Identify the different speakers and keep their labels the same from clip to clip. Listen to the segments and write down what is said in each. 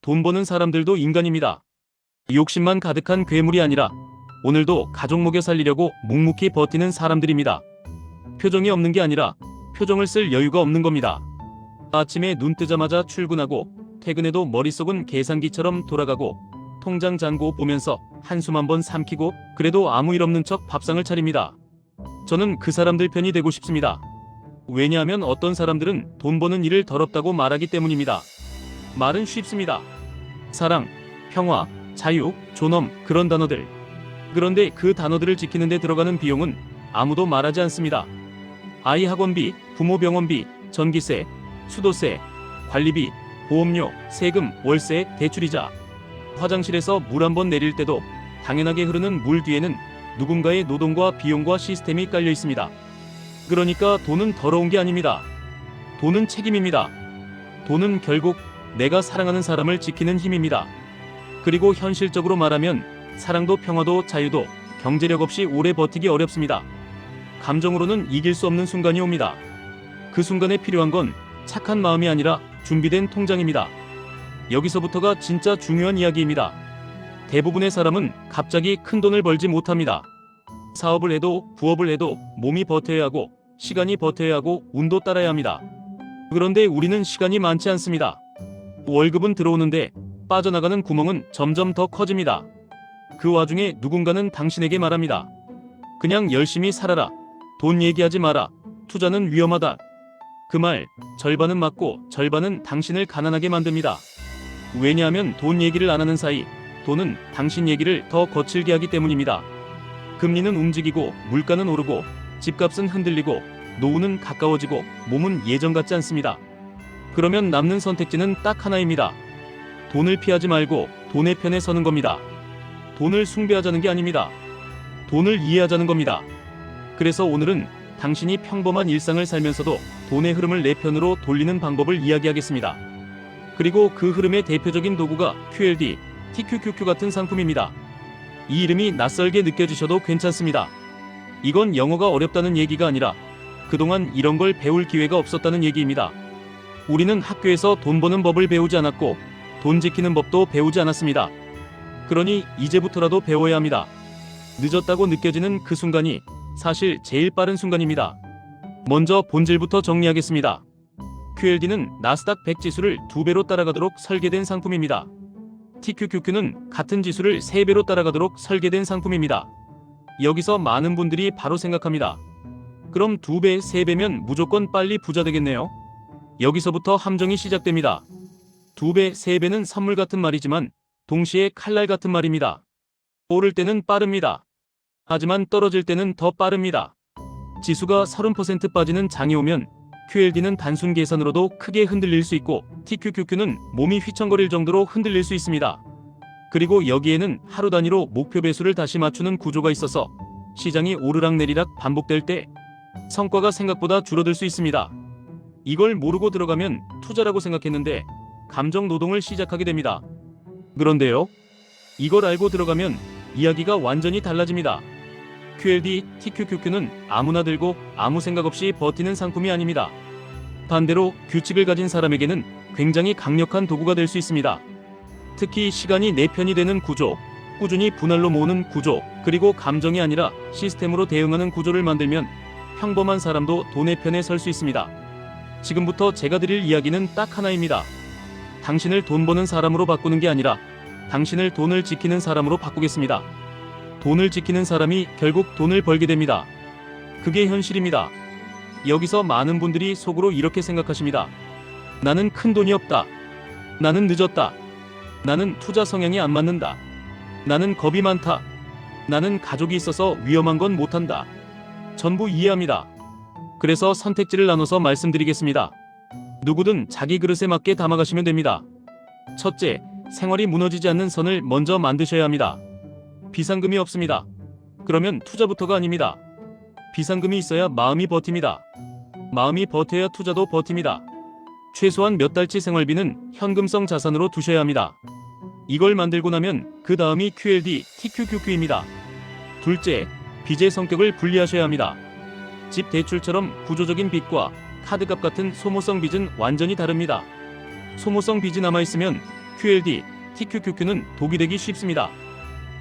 Speaker 1: 돈 버는 사람들도 인간입니다. 욕심만 가득한 괴물이 아니라 오늘도 가족 먹여 살리려고 묵묵히 버티는 사람들입니다. 표정이 없는 게 아니라 표정을 쓸 여유가 없는 겁니다. 아침에 눈 뜨자마자 출근하고 퇴근해도 머릿속은 계산기처럼 돌아가고 통장 잔고 보면서 한숨 한번 삼키고 그래도 아무 일 없는 척 밥상을 차립니다. 저는 그 사람들 편이 되고 싶습니다. 왜냐하면 어떤 사람들은 돈 버는 일을 더럽다고 말하기 때문입니다. 말은 쉽습니다. 사랑, 평화, 자유, 존엄 그런 단어들. 그런데 그 단어들을 지키는 데 들어가는 비용은 아무도 말하지 않습니다. 아이 학원비, 부모 병원비, 전기세, 수도세, 관리비, 보험료, 세금, 월세, 대출이자. 화장실에서 물 한 번 내릴 때도 당연하게 흐르는 물 뒤에는 누군가의 노동과 비용과 시스템이 깔려 있습니다. 그러니까 돈은 더러운 게 아닙니다. 돈은 책임입니다. 돈은 결국 내가 사랑하는 사람을 지키는 힘입니다. 그리고 현실적으로 말하면 사랑도 평화도 자유도 경제력 없이 오래 버티기 어렵습니다. 감정으로는 이길 수 없는 순간이 옵니다. 그 순간에 필요한 건 착한 마음이 아니라 준비된 통장입니다. 여기서부터가 진짜 중요한 이야기입니다. 대부분의 사람은 갑자기 큰 돈을 벌지 못합니다. 사업을 해도 부업을 해도 몸이 버텨야 하고 시간이 버텨야 하고 운도 따라야 합니다. 그런데 우리는 시간이 많지 않습니다. 월급은 들어오는데 빠져나가는 구멍은 점점 더 커집니다. 그 와중에 누군가는 당신에게 말합니다. 그냥 열심히 살아라. 돈 얘기하지 마라. 투자는 위험하다. 그 말 절반은 맞고 절반은 당신을 가난하게 만듭니다. 왜냐하면 돈 얘기를 안 하는 사이 돈은 당신 얘기를 더 거칠게 하기 때문입니다. 금리는 움직이고 물가는 오르고 집값은 흔들리고 노후는 가까워지고 몸은 예전 같지 않습니다. 그러면 남는 선택지는 딱 하나입니다. 돈을 피하지 말고 돈의 편에 서는 겁니다. 돈을 숭배하자는 게 아닙니다. 돈을 이해하자는 겁니다. 그래서 오늘은 당신이 평범한 일상을 살면서도 돈의 흐름을 내 편으로 돌리는 방법을 이야기하겠습니다. 그리고 그 흐름의 대표적인 도구가 QLD, TQQQ 같은 상품입니다. 이 이름이 낯설게 느껴지셔도 괜찮습니다. 이건 영어가 어렵다는 얘기가 아니라 그동안 이런 걸 배울 기회가 없었다는 얘기입니다. 우리는 학교에서 돈 버는 법을 배우지 않았고 돈 지키는 법도 배우지 않았습니다. 그러니 이제부터라도 배워야 합니다. 늦었다고 느껴지는 그 순간이 사실 제일 빠른 순간입니다. 먼저 본질부터 정리하겠습니다. QLD는 나스닥 100 지수를 2배로 따라가도록 설계된 상품입니다. TQQQ는 같은 지수를 3배로 따라가도록 설계된 상품입니다. 여기서 많은 분들이 바로 생각합니다. 그럼 2배, 3배면 무조건 빨리 부자 되겠네요. 여기서부터 함정이 시작됩니다. 2배, 3배는 선물 같은 말이지만 동시에 칼날 같은 말입니다. 오를 때는 빠릅니다. 하지만 떨어질 때는 더 빠릅니다. 지수가 30% 빠지는 장이 오면 QLD는 단순 계산으로도 크게 흔들릴 수 있고 TQQQ는 몸이 휘청거릴 정도로 흔들릴 수 있습니다. 그리고 여기에는 하루 단위로 목표 배수를 다시 맞추는 구조가 있어서 시장이 오르락내리락 반복될 때 성과가 생각보다 줄어들 수 있습니다. 이걸 모르고 들어가면 투자라고 생각했는데 감정 노동을 시작하게 됩니다. 그런데요, 이걸 알고 들어가면 이야기가 완전히 달라집니다. QLD, TQQQ는 아무나 들고 아무 생각 없이 버티는 상품이 아닙니다. 반대로 규칙을 가진 사람에게는 굉장히 강력한 도구가 될 수 있습니다. 특히 시간이 내 편이 되는 구조, 꾸준히 분할로 모으는 구조, 그리고 감정이 아니라 시스템으로 대응하는 구조를 만들면 평범한 사람도 돈의 편에 설 수 있습니다. 지금부터 제가 드릴 이야기는 딱 하나입니다. 당신을 돈 버는 사람으로 바꾸는 게 아니라 당신을 돈을 지키는 사람으로 바꾸겠습니다. 돈을 지키는 사람이 결국 돈을 벌게 됩니다. 그게 현실입니다. 여기서 많은 분들이 속으로 이렇게 생각하십니다. 나는 큰 돈이 없다. 나는 늦었다. 나는 투자 성향이 안 맞는다. 나는 겁이 많다. 나는 가족이 있어서 위험한 건 못한다. 전부 이해합니다. 그래서 선택지를 나눠서 말씀드리겠습니다. 누구든 자기 그릇에 맞게 담아가시면 됩니다. 첫째, 생활이 무너지지 않는 선을 먼저 만드셔야 합니다. 비상금이 없습니다. 그러면 투자부터가 아닙니다. 비상금이 있어야 마음이 버팁니다. 마음이 버텨야 투자도 버팁니다. 최소한 몇 달치 생활비는 현금성 자산으로 두셔야 합니다. 이걸 만들고 나면 그 다음이 QLD, TQQQ입니다. 둘째, 빚의 성격을 분리하셔야 합니다. 집 대출처럼 구조적인 빚과 카드값 같은 소모성 빚은 완전히 다릅니다. 소모성 빚이 남아있으면 QLD, TQQQ는 독이 되기 쉽습니다.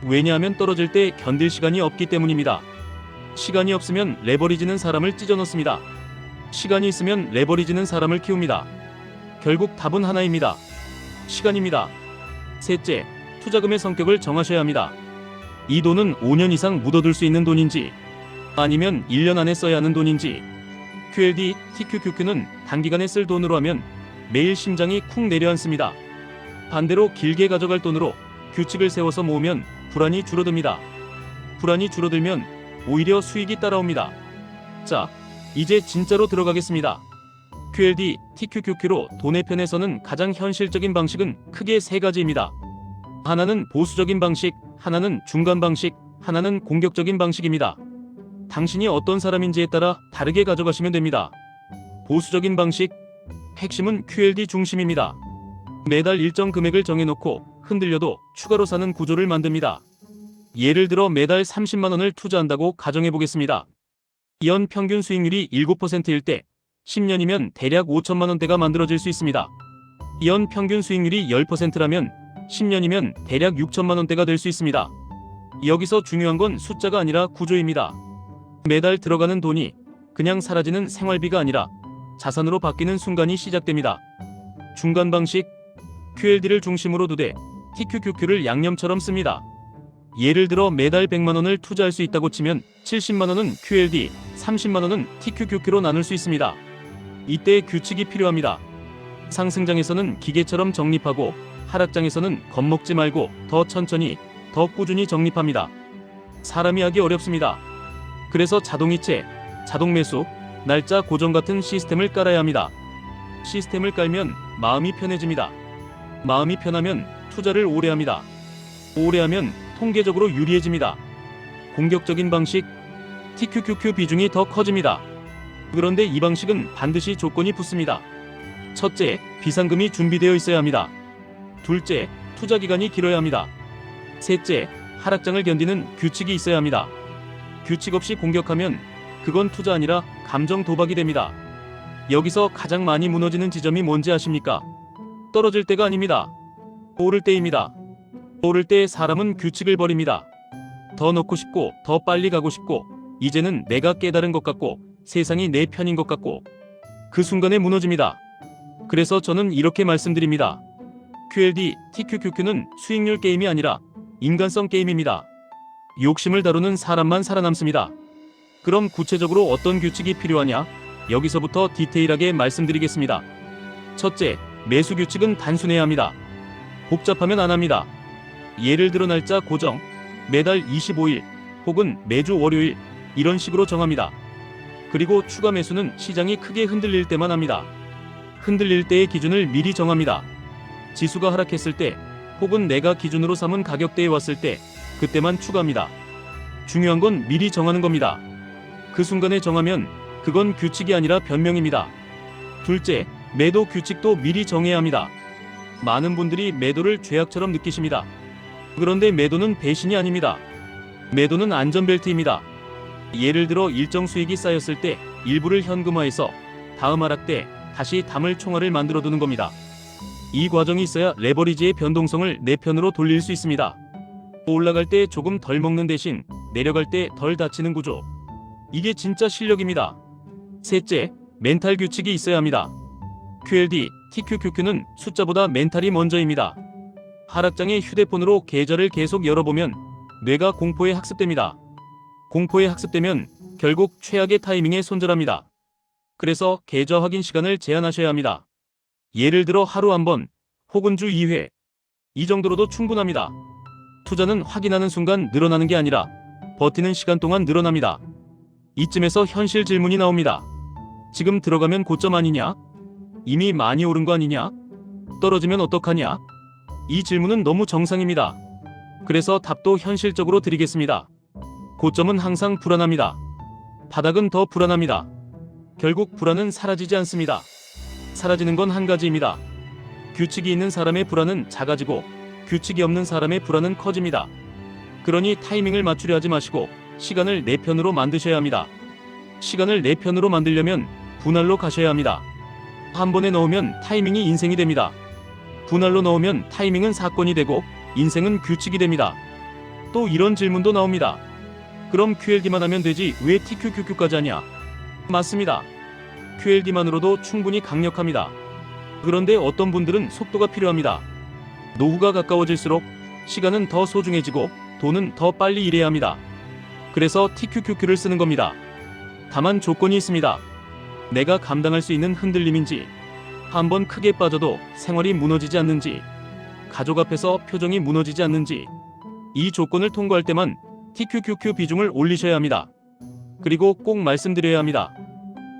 Speaker 1: 왜냐하면 떨어질 때 견딜 시간이 없기 때문입니다. 시간이 없으면 레버리지는 사람을 찢어 넣습니다. 시간이 있으면 레버리지는 사람을 키웁니다. 결국 답은 하나입니다. 시간입니다. 셋째, 투자금의 성격을 정하셔야 합니다. 이 돈은 5년 이상 묻어둘 수 있는 돈인지 아니면 1년 안에 써야 하는 돈인지. QLD, TQQQ는 단기간에 쓸 돈으로 하면 매일 심장이 쿵 내려앉습니다. 반대로 길게 가져갈 돈으로 규칙을 세워서 모으면 불안이 줄어듭니다. 불안이 줄어들면 오히려 수익이 따라옵니다. 자, 이제 진짜로 들어가겠습니다. QLD, TQQQ로 돈의 편에서는 가장 현실적인 방식은 크게 세 가지입니다. 하나는 보수적인 방식, 하나는 중간 방식, 하나는 공격적인 방식입니다. 당신이 어떤 사람인지에 따라 다르게 가져가시면 됩니다. 보수적인 방식, 핵심은 QLD 중심입니다. 매달 일정 금액을 정해놓고 흔들려도 추가로 사는 구조를 만듭니다. 예를 들어 매달 30만 원을 투자한다고 가정해보겠습니다. 연 평균 수익률이 7%일 때 10년이면 대략 5천만 원대가 만들어질 수 있습니다. 연 평균 수익률이 10%라면 10년이면 대략 6천만 원대가 될 수 있습니다. 여기서 중요한 건 숫자가 아니라 구조입니다. 매달 들어가는 돈이 그냥 사라지는 생활비가 아니라 자산으로 바뀌는 순간이 시작됩니다. 중간 방식, QLD를 중심으로 두되 TQQQ를 양념처럼 씁니다. 예를 들어 매달 100만 원을 투자할 수 있다고 치면 70만 원은 QLD, 30만 원은 TQQQ로 나눌 수 있습니다. 이때 규칙이 필요합니다. 상승장에서는 기계처럼 적립하고 하락장에서는 겁먹지 말고 더 천천히, 더 꾸준히 적립합니다. 사람이 하기 어렵습니다. 그래서 자동이체, 자동매수, 날짜 고정 같은 시스템을 깔아야 합니다. 시스템을 깔면 마음이 편해집니다. 마음이 편하면 투자를 오래 합니다. 오래 하면 통계적으로 유리해집니다. 공격적인 방식, TQQQ 비중이 더 커집니다. 그런데 이 방식은 반드시 조건이 붙습니다. 첫째, 비상금이 준비되어 있어야 합니다. 둘째, 투자 기간이 길어야 합니다. 셋째, 하락장을 견디는 규칙이 있어야 합니다. 규칙 없이 공격하면 그건 투자 아니라 감정 도박이 됩니다. 여기서 가장 많이 무너지는 지점이 뭔지 아십니까? 떨어질 때가 아닙니다. 오를 때입니다. 오를 때 사람은 규칙을 버립니다. 더 넣고 싶고 더 빨리 가고 싶고 이제는 내가 깨달은 것 같고 세상이 내 편인 것 같고 그 순간에 무너집니다. 그래서 저는 이렇게 말씀드립니다. QLD, TQQQ는 수익률 게임이 아니라 인간성 게임입니다. 욕심을 다루는 사람만 살아남습니다. 그럼 구체적으로 어떤 규칙이 필요하냐? 여기서부터 디테일하게 말씀드리겠습니다. 첫째, 매수 규칙은 단순해야 합니다. 복잡하면 안 합니다. 예를 들어 날짜 고정, 매달 25일 혹은 매주 월요일 이런 식으로 정합니다. 그리고 추가 매수는 시장이 크게 흔들릴 때만 합니다. 흔들릴 때의 기준을 미리 정합니다. 지수가 하락했을 때 혹은 내가 기준으로 삼은 가격대에 왔을 때 그때만 추가합니다. 중요한 건 미리 정하는 겁니다. 그 순간에 정하면 그건 규칙이 아니라 변명입니다. 둘째, 매도 규칙도 미리 정해야 합니다. 많은 분들이 매도를 죄악처럼 느끼십니다. 그런데 매도는 배신이 아닙니다. 매도는 안전벨트입니다. 예를 들어 일정 수익이 쌓였을 때 일부를 현금화해서 다음 하락 때 다시 담을 총알을 만들어 두는 겁니다. 이 과정이 있어야 레버리지의 변동성을 내 편으로 돌릴 수 있습니다. 올라갈 때 조금 덜 먹는 대신 내려갈 때 덜 다치는 구조. 이게 진짜 실력입니다. 셋째, 멘탈 규칙이 있어야 합니다. QLD, TQQQ는 숫자보다 멘탈이 먼저입니다. 하락장에 휴대폰으로 계좌를 계속 열어보면 뇌가 공포에 학습됩니다. 공포에 학습되면 결국 최악의 타이밍에 손절합니다. 그래서 계좌 확인 시간을 제한하셔야 합니다. 예를 들어 하루 한 번 혹은 주 2회 이 정도로도 충분합니다. 투자는 확인하는 순간 늘어나는 게 아니라 버티는 시간 동안 늘어납니다. 이쯤에서 현실 질문이 나옵니다. 지금 들어가면 고점 아니냐? 이미 많이 오른 거 아니냐? 떨어지면 어떡하냐? 이 질문은 너무 정상입니다. 그래서 답도 현실적으로 드리겠습니다. 고점은 항상 불안합니다. 바닥은 더 불안합니다. 결국 불안은 사라지지 않습니다. 사라지는 건 한 가지입니다. 규칙이 있는 사람의 불안은 작아지고 규칙이 없는 사람의 불안은 커집니다. 그러니 타이밍을 맞추려 하지 마시고 시간을 내 편으로 만드셔야 합니다. 시간을 내 편으로 만들려면 분할로 가셔야 합니다. 한 번에 넣으면 타이밍이 인생이 됩니다. 분할로 넣으면 타이밍은 사건이 되고 인생은 규칙이 됩니다. 또 이런 질문도 나옵니다. 그럼 QLD만 하면 되지 왜 TQQQ까지 하냐? 맞습니다. QLD만으로도 충분히 강력합니다. 그런데 어떤 분들은 속도가 필요합니다. 노후가 가까워질수록 시간은 더 소중해지고 돈은 더 빨리 일해야 합니다. 그래서 TQQQ를 쓰는 겁니다. 다만 조건이 있습니다. 내가 감당할 수 있는 흔들림인지, 한번 크게 빠져도 생활이 무너지지 않는지, 가족 앞에서 표정이 무너지지 않는지, 이 조건을 통과할 때만 TQQQ 비중을 올리셔야 합니다. 그리고 꼭 말씀드려야 합니다.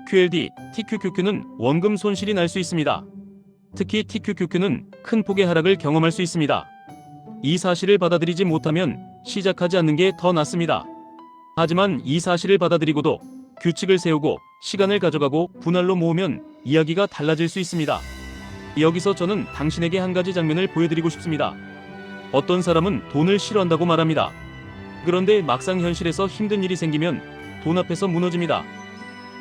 Speaker 1: QLD, TQQQ는 원금 손실이 날 수 있습니다. 특히 TQQQ는 큰 폭의 하락을 경험할 수 있습니다. 이 사실을 받아들이지 못하면 시작하지 않는 게 더 낫습니다. 하지만 이 사실을 받아들이고도 규칙을 세우고 시간을 가져가고 분할로 모으면 이야기가 달라질 수 있습니다. 여기서 저는 당신에게 한 가지 장면을 보여드리고 싶습니다. 어떤 사람은 돈을 싫어한다고 말합니다. 그런데 막상 현실에서 힘든 일이 생기면 돈 앞에서 무너집니다.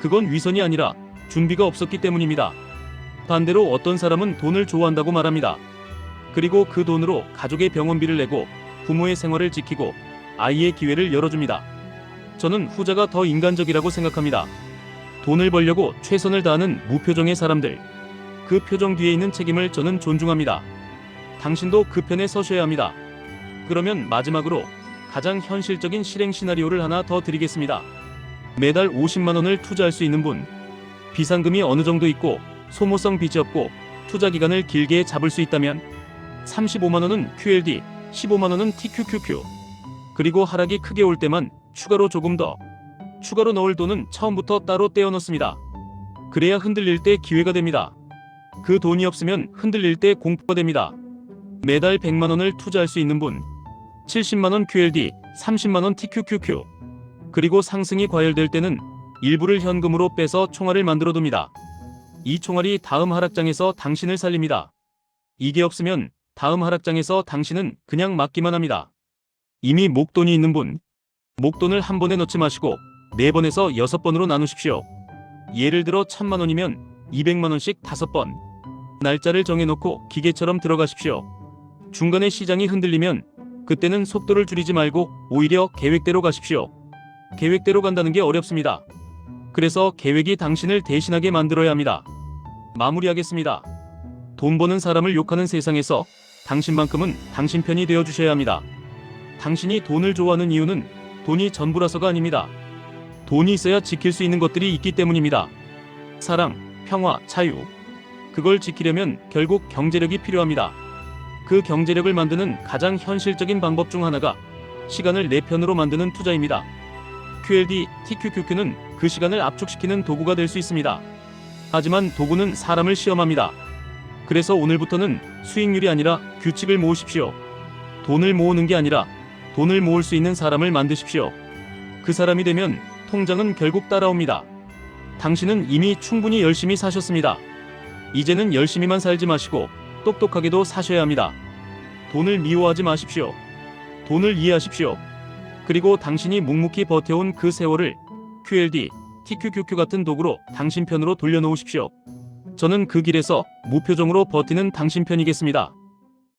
Speaker 1: 그건 위선이 아니라 준비가 없었기 때문입니다. 반대로 어떤 사람은 돈을 좋아한다고 말합니다. 그리고 그 돈으로 가족의 병원비를 내고 부모의 생활을 지키고 아이의 기회를 열어줍니다. 저는 후자가 더 인간적이라고 생각합니다. 돈을 벌려고 최선을 다하는 무표정의 사람들, 그 표정 뒤에 있는 책임을 저는 존중합니다. 당신도 그 편에 서셔야 합니다. 그러면 마지막으로 가장 현실적인 실행 시나리오를 하나 더 드리겠습니다. 매달 50만 원을 투자할 수 있는 분, 비상금이 어느 정도 있고 소모성 빚이 없고 투자 기간을 길게 잡을 수 있다면 35만 원은 QLD, 15만 원은 TQQQ. 그리고 하락이 크게 올 때만 추가로 조금 더 추가로 넣을 돈은 처음부터 따로 떼어 넣습니다. 그래야 흔들릴 때 기회가 됩니다. 그 돈이 없으면 흔들릴 때 공포가 됩니다. 매달 100만 원을 투자할 수 있는 분, 70만 원 QLD, 30만 원 TQQQ. 그리고 상승이 과열될 때는 일부를 현금으로 빼서 총알을 만들어 둡니다. 이 총알이 다음 하락장에서 당신을 살립니다. 이게 없으면 다음 하락장에서 당신은 그냥 맞기만 합니다. 이미 목돈이 있는 분, 목돈을 한 번에 넣지 마시고 4번에서 6번으로 나누십시오. 예를 들어 1000만 원이면 200만 원씩 5번. 날짜를 정해놓고 기계처럼 들어가십시오. 중간에 시장이 흔들리면 그때는 속도를 줄이지 말고 오히려 계획대로 가십시오. 계획대로 간다는 게 어렵습니다. 그래서 계획이 당신을 대신하게 만들어야 합니다. 마무리하겠습니다. 돈 버는 사람을 욕하는 세상에서 당신만큼은 당신 편이 되어주셔야 합니다. 당신이 돈을 좋아하는 이유는 돈이 전부라서가 아닙니다. 돈이 있어야 지킬 수 있는 것들이 있기 때문입니다. 사랑, 평화, 자유. 그걸 지키려면 결국 경제력이 필요합니다. 그 경제력을 만드는 가장 현실적인 방법 중 하나가 시간을 내 편으로 만드는 투자입니다. QLD, TQQQ는 그 시간을 압축시키는 도구가 될 수 있습니다. 하지만 도구는 사람을 시험합니다. 그래서 오늘부터는 수익률이 아니라 규칙을 모으십시오. 돈을 모으는 게 아니라 돈을 모을 수 있는 사람을 만드십시오. 그 사람이 되면 통장은 결국 따라옵니다. 당신은 이미 충분히 열심히 사셨습니다. 이제는 열심히만 살지 마시고 똑똑하게도 사셔야 합니다. 돈을 미워하지 마십시오. 돈을 이해하십시오. 그리고 당신이 묵묵히 버텨온 그 세월을 QLD, TQQQ 같은 도구로 당신 편으로 돌려놓으십시오. 저는 그 길에서 무표정으로 버티는 당신 편이겠습니다.